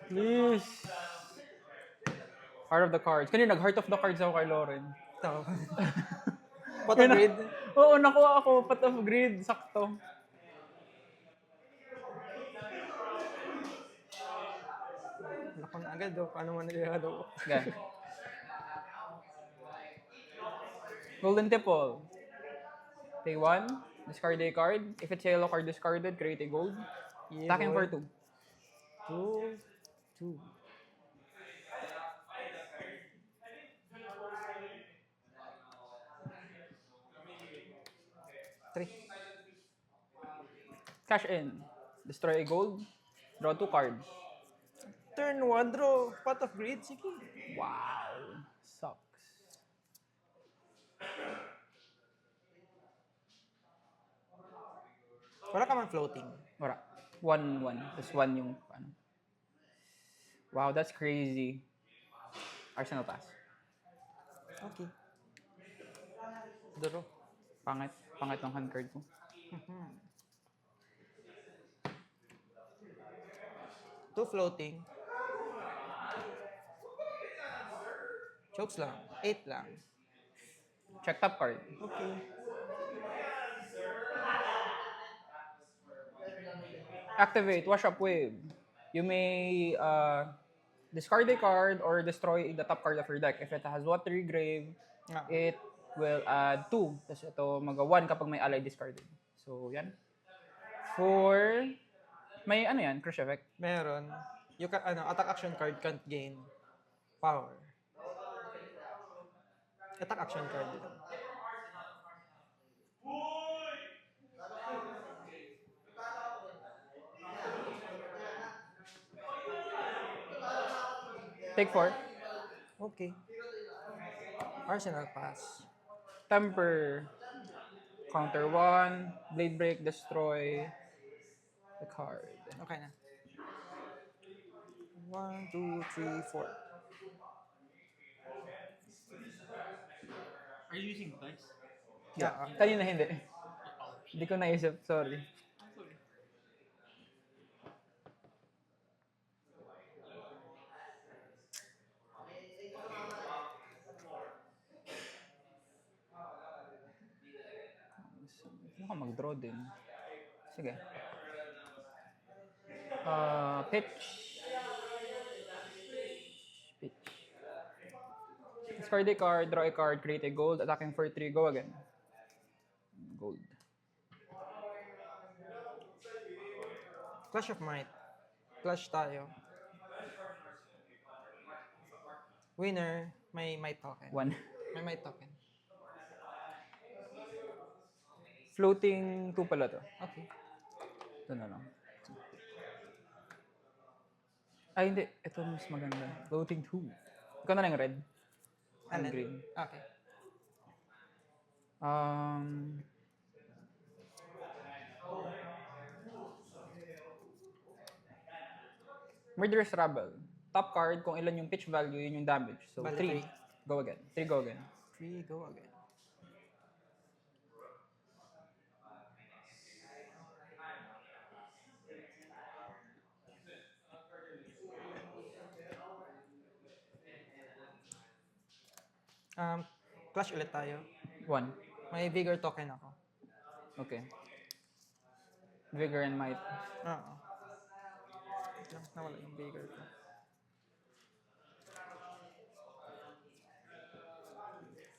Please. Heart of the cards. Kanina, nag-heart of the cards ako kay Lauren. Ito. Pot of grid. Oo, nakuha ako. Pot of grid. Sakto. Naku na agad oh. Paano mo nagagado? Gan. Golden Tipple. Pay 1. Discard a card. If it's a yellow card discarded, create a gold. Attacking for 2. 2. 2. Three. Cash in. Destroy a gold. Draw 2 cards. Turn 1, draw. Pot of grid. Sige. Wow. Sucks. Wala ka man floating. Wala. 1-1. Tapos 1 yung ano. Wow, that's crazy. Arsenal pass. Okay. Draw. Pangit. Pangit ng hand card ko. Two floating. Chokes lang. 8 lang. Check top card. Okay. Activate Wash Up Wave. You may discard a card or destroy the top card of your deck. If it has Watery Grave, it will add 2. Tapos ito mag-1 kapag may ally discarded. So, yan. For... May ano yan? Crush effect. Meron. You can, attack action card can't gain power. Attack action card. Take 4. Okay. Arsenal pass. Temper. Counter 1. Blade Break. Destroy the card. Okay na. 1, 2, 3, 4. Are you using dice? Yeah. Kanina hindi. Hindi ko naisip. Sorry. Ano ka mag-draw din? Sige. Pitch. Pitch. Discard a card, draw a card, create a gold, attacking for 3, go again. Gold. Clash of Might. Clash tayo. Winner, may Might token. 1. May Might token. Floating 2 pala to. Okay. Ito na lang. Ay, hindi. Ito mas maganda. Floating 2. Ikaw na lang red. And Alin? green. Okay. Murderous Rabble. Top card, kung ilan yung pitch value, yun yung damage. So, Bale, 3. Go again. 3 go again. 3, go again. Clash ulit tayo. 1. May Vigor token ako. Okay. Vigor and Might. Oo. Nawala yung Vigor ko.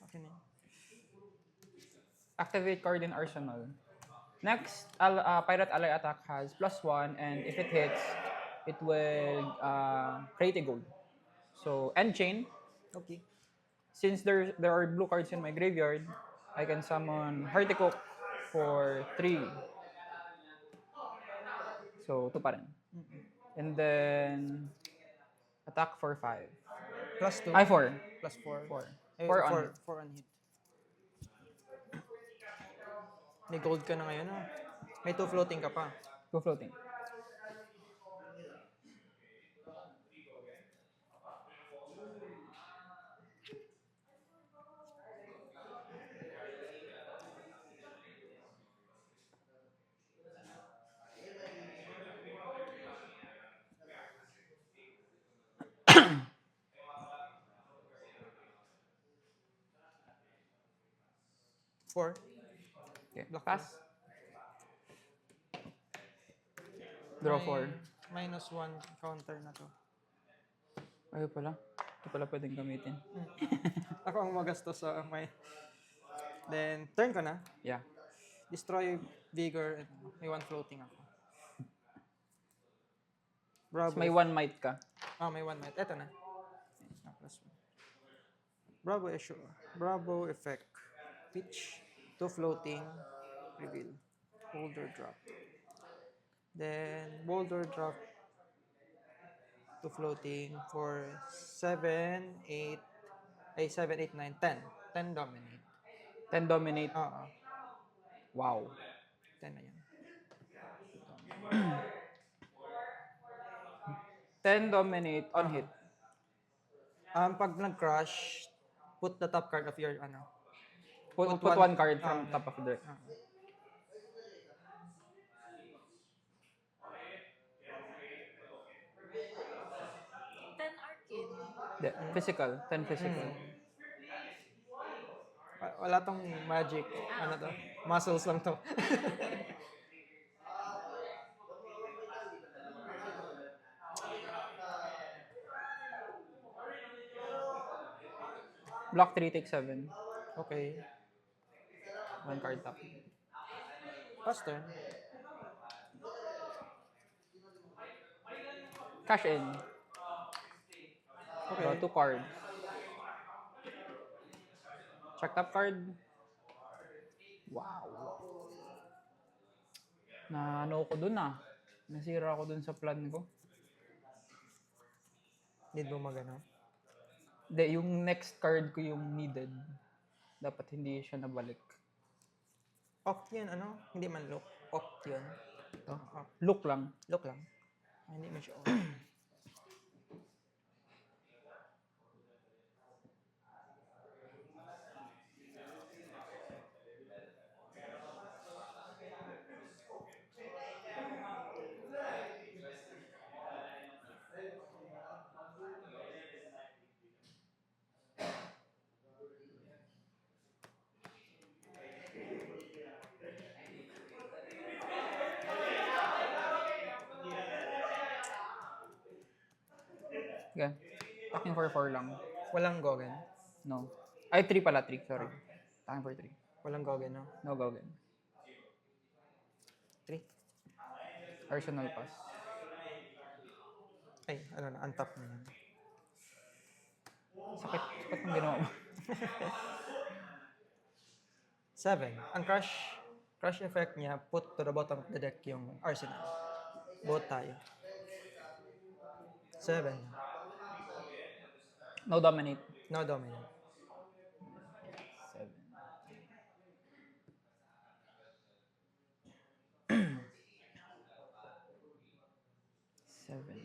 Okay na. Activate card in Arsenal. Next, Pirate Ally attack has +1, and if it hits, it will create a gold. So, end chain. Okay. Since there are blue cards in my graveyard, I can summon Hearticook for 3. So, 2 pa rin. And then, attack for 5. Plus 2. Ay, 4. Plus 4. 4. 4 4 on hit. 4 on hit. May gold ka na ngayon, ah. May 2 floating ka pa. 2 floating. 4. Okay, Block pass. Draw May 4. -1 counter na to. Ayaw pala. Ito pala pwedeng gamitin. Ako ang magastos sa may... Then, turn ko na. Yeah. Destroy Vigor. And may 1 floating ako. Tapos Bravo. may 1 might ka. May 1 might. Eto na. +1. Bravo issue. Bravo effect. Pitch. 2 floating. Reveal. Boulder drop. Then, boulder drop. 2 floating for 7, 8. 7, 8, 9, 10. 10 dominate. 10 dominate. Oo. Wow. 10 na yan. 10 dominate on hit. Pag nag-crush, put the top card of your, Put Put one one- card from okay. top of the deck. ah, 10 arcane. Physical. 10 physical. wala tong magic. Ano to? Muscles lang to. Block 3, take 7. Okay. 1 card top. Pass turn. Cash in. Okay. Draw 2 cards. Check top card. Wow. Na ano ko dun ah. Nasira ako dun sa plan ko. Need mo magano. Hindi, yung next card ko yung needed. Dapat hindi siya nabalik. Opt yun, ano? Hindi man look. Opt yun. Ito. Look lang. Look lang. Hindi man siya opt. Okay. Talking for 4 lang. Walang Gogen. No. Ay, 3 pala. 3. Sorry. Talking for 3. Walang Gogen, no? No Gogen. 3. Arsenal pass. Ay, ano na, untap na yan. Sakit. Sakit ng ginawa mo. 7. Ang crush effect niya, put to the bottom of the deck yung arsenal. Both tayo. 7. No dominate. No dominant. 7. Seven.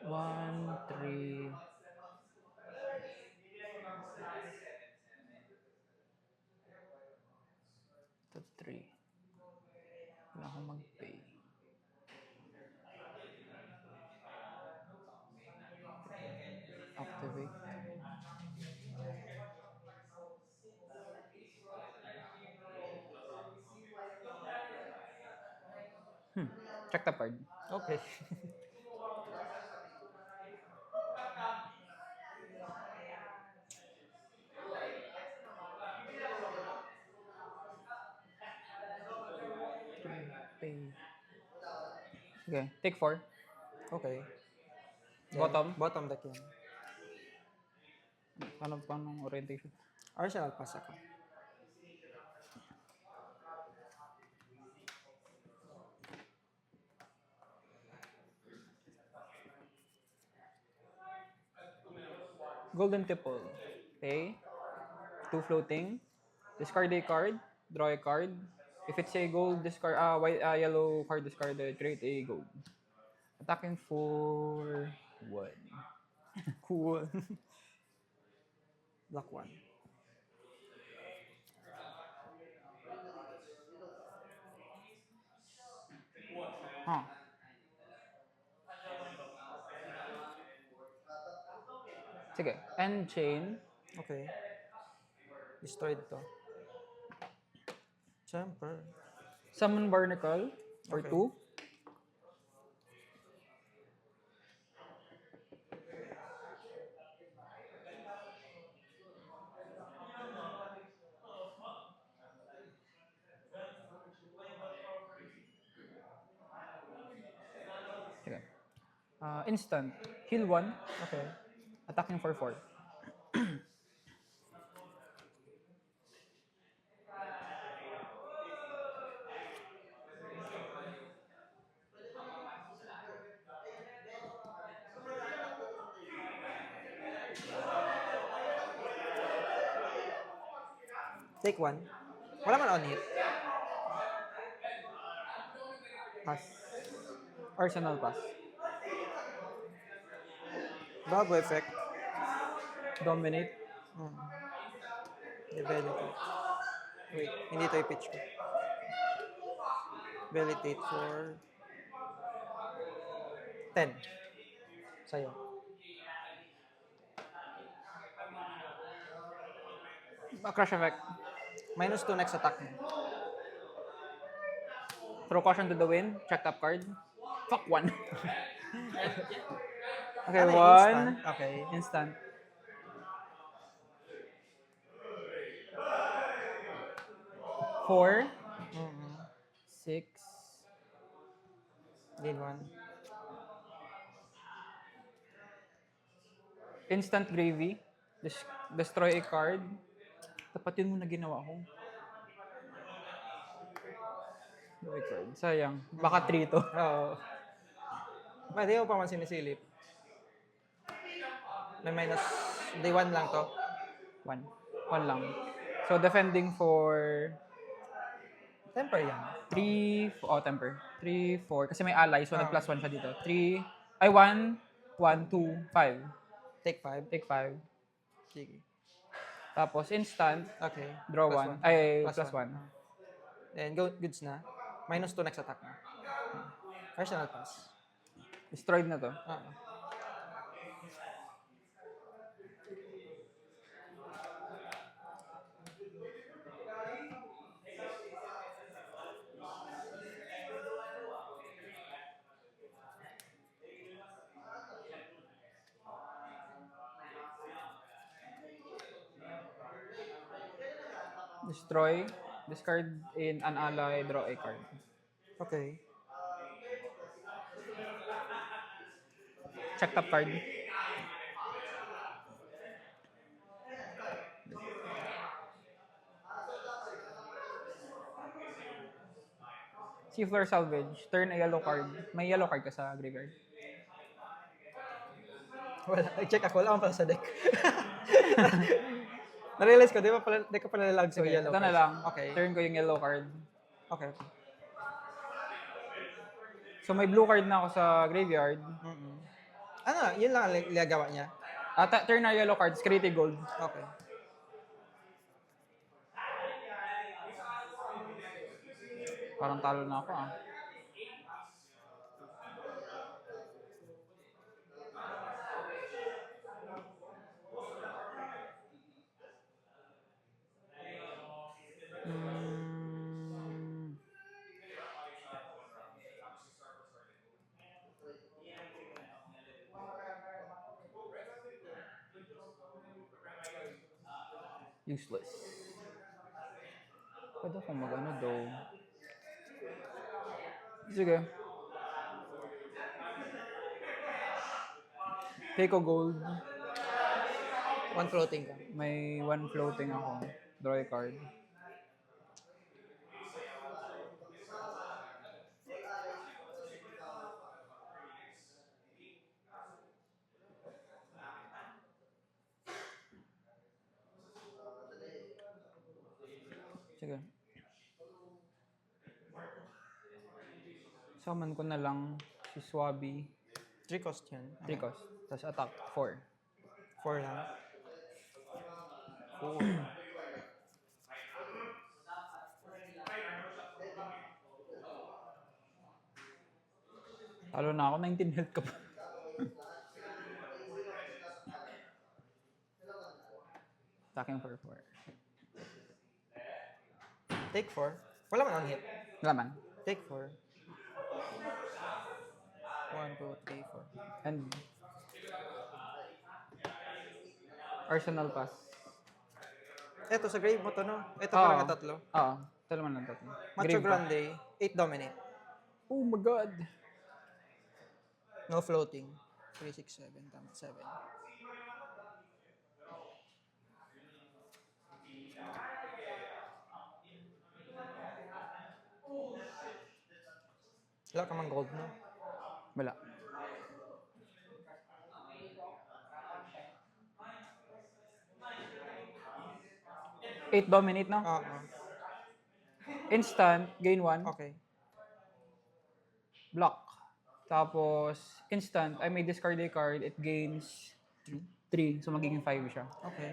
One, three. To 3. Wala akong mag-pay. Activate. Check the card. Okay. Pay. Okay, take 4. Okay. Bottom? Bottom deck yan. Paano orientation? Arsenal pass ako. Golden Tipple. Okay. 2 floating. Discard a card. Draw a card. If it's a gold, discard yellow card discarded, create a gold. Attacking for 1. Cool. Block 1. Huh. Sige. End chain. Okay. Destroyed to. Jumper. Summon Barnacle for Okay. 2. Sige. Instant. Heal 1. Okay. Attacking for 4. Take 1. Wala man on hit. Pass. Arsenal pass. Bravo effect. Dominate. Debilitate. Wait, hindi to i-pitch ko. Debilitate for 10. Sa'yo. Crush effect. -2 next attack mo. Throw caution to the wind. Check top card. Fuck 1. Okay, Ano, 1. instant? Okay. Instant. Four. Mm-hmm. 6. Gain 1. Instant gravy. Destroy a card. Tapatin mo na ginawa ko. Destroy a card. Sayang. Baka 3 to. Oo. Pwede mo pa man sinisilip. May minus. Day 1 lang to. 1. 1 lang. So, defending for Temper yan. 3. Oh, temper. 3, 4. Kasi may ally, so Ah. nag-plus 1 siya dito. 3. Ay, 1. 1, 2, 5. Take 5. Take 5. Sige. Tapos, instant. Okay. Draw Plus 1. one. Ay, Plus plus one. 1. Then, goods na. -2 next attack mo. Personal pass. Destroyed na to. Oo. Destroy. Discard in an ally, draw a card. Okay. Check top card. Seafloor Salvage. Turn a yellow card. May yellow card ka sa graveyard. Wala. Nag-check ako. Wala akong pala sa deck. Na-realize ko, di ko pala nalag sa Sige, yellow ito na cards. lang. Okay. Turn ko yung yellow card. Okay. So may blue card na ako sa graveyard. Mm-mm. Ano, yun lang ang ligagawa niya. Turn na yellow cards, create a gold. Okay. Parang talo na ako ah. Hmm. Useless. Pwede akong mag-ano though. Sige. Take a gold. One floating ka. May 1 floating ako. Draw a card. Sige. Summon ko na lang si Swabi. 3 cost yan. 3 cost. Tapos attack 4. 4 lang. Talo na ako, 19 health ka pa. Attacking for 4. Take 4. Wala man on hit. Laman. Take 4. 1, 2, 3, 4. And Arsenal pass. Eto, sa grave mo to, no? Ito Oo. parang ang tatlo. Oo. Ito naman ang tatlo. Macho Grave pa. Grande, 8 dominate. Oh my god. No floating. 3, 6, 7. Tama, 7. Wala ka mang gold, no? Wala. Eight dominate, no? Oo. Instant, gain 1. Okay. Block. Tapos, instant, I may discard a card. It gains 3. So, magiging 5 siya. Okay.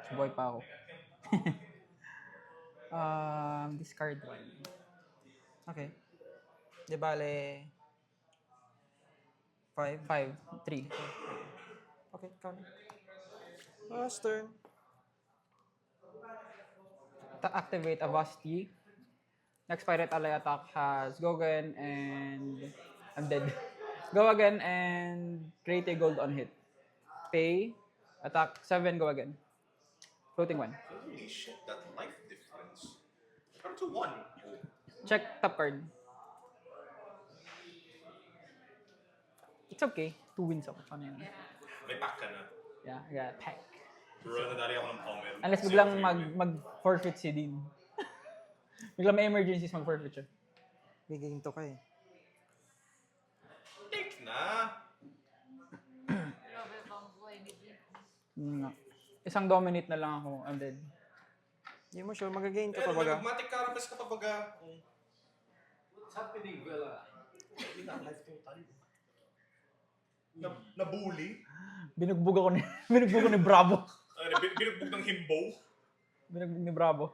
So, buhay pa ako. Discard 1. Okay. Di bale... 5. 5. 3. Okay, count. Last turn. Activate Avasti. Next pirate ally attack has go again and I'm dead. Go again and create a gold on hit. Pay. Attack 7, go again. Floating 1. Holy shit, that life difference. 2-1. Check top card. It's okay. 2 wins ako. Ano yun? May pack ka na. Yeah, I got pack. Pero nadali ako ng Pommel. Unless biglang mag-forfeit si Dean. Biglang may emergencies mag-forfeit siya. Biging to ka eh. Take na! Grabe bang buhay ni Dean. Nga. Isang dominate na lang ako. I'm dead. Hindi mo sure, magagain ka Pero pa baga. magmatic carapace ka pa baga. What's happening, Vela? Hindi na life total. Nabully? Binugbog ako ni, binugbog ko ni Bravo. Binugbog ng himbo. Binugbog ni Bravo.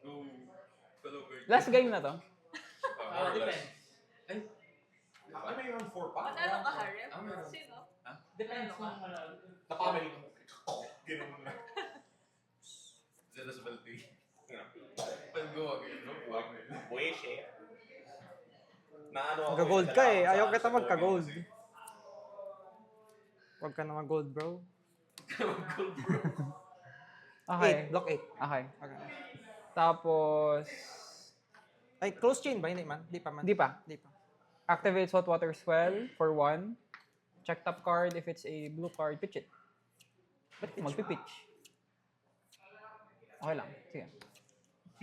Oh, fellow bird. Last game na to. More or less. Ay, Ano yung 4 pack? Manalo ka, Harem? meron. Sino? Depends Ano ka? Napamel ko. Ganun na. Zealous Balti. I'll go again. No problem. Buweshe. Na ano ako. Magka-gold ka eh. Ayaw kita sa magka-gold. Pommel kasi. Huwag ka na mag-gold, bro. Gold, bro. Okay. 8. Block 8. Okay. Okay. Tapos, Ay, close chain ba? Hindi man? Di pa man? Di pa. Di pa. activate Saltwater Swell for 1. Check top card. If it's a blue card, pitch it. Ba't magpipitch? Okay lang. Sige.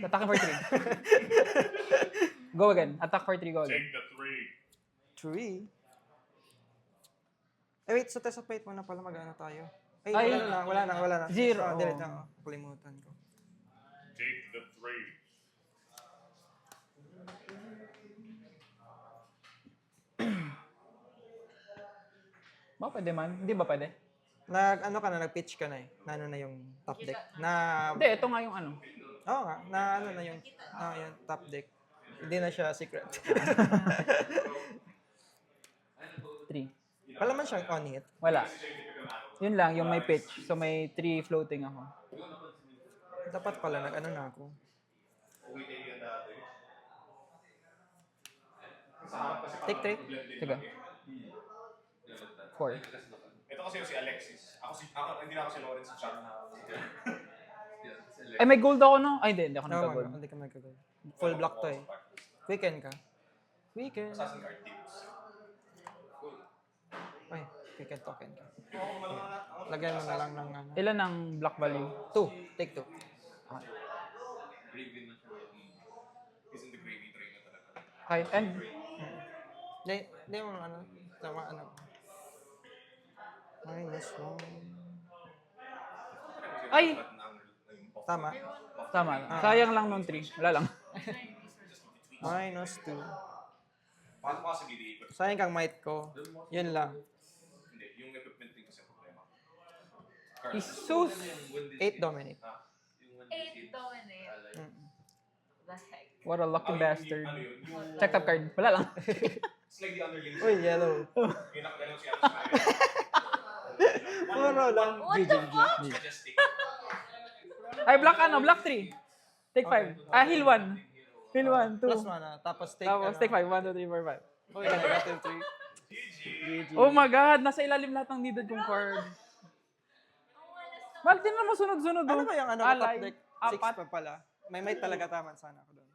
Attacking for 3. Go again. Attack for 3, go again. Take the 3. 3. Eh, wait. Sa test of fate mo na pala mag-ano tayo. Ay, Ay. wala na. 0. Ah, delete na. Kalimutan ko. Take the 3. Ba, pwede man. Hindi ba pwede? Ano ka na, nag-pitch ka na eh. Na ano na yung top deck. Na, Hindi, ito nga yung ano. oo nga, na ano na yung, yung top deck. Hindi na siya secret. 3. Wala man siyang on hit. Wala. Yun lang, yung may pitch. So may 3 floating ako. Dapat pala, nag-ano na ako. Take 3. Sige. 4. Ito kasi yung si Alexis. Hindi na ako si Lawrence sa chat. Ay, may gold ako, no? Ay, hindi ako No, nagka-gold. hindi ka magkagol. Full block to eh. Weekend ka. Weekend. Assassin card tips. Ay, weekend token ka. Lagyan mo na lang ng ano. Ilan ang block value? 2. Take 2. Gravy na siya. He's in the gravy train na talaga. Okay, and Hindi mo ano. Tama ano. Minus 1. Ay! Tama. Tama. Sayang lang nung 3. Wala lang. Minus 2. Paano pa kasi dili ko? Sayang kang might ko. Yun lang. Hindi, yung equipment din kasi ang problema. Isus! 8 dominate. 8 dominate. Mm. The heck? What a lucky bastard. Ano yun? Yung Check top card. Wala lang. It's like the underlings. Uy, yellow. Yung nakaganon si Alex Mario. Puro lang. What the fuck? Majestic. Ay, black ano? Black 3. Take 5. Ah, heal 1. Heal 1, 2. Plus mana. Tapos take, Tapos take 5. 1, 2, 3, 4, 5. Uy, negative 3. GG. Oh my God! Nasa ilalim lahat ng needed kong card. Mal, din mo sunod-sunod. Ano oh. ba yung ano, Alay. top deck? 6 Apat. pa pala. May talaga taman sana ako doon.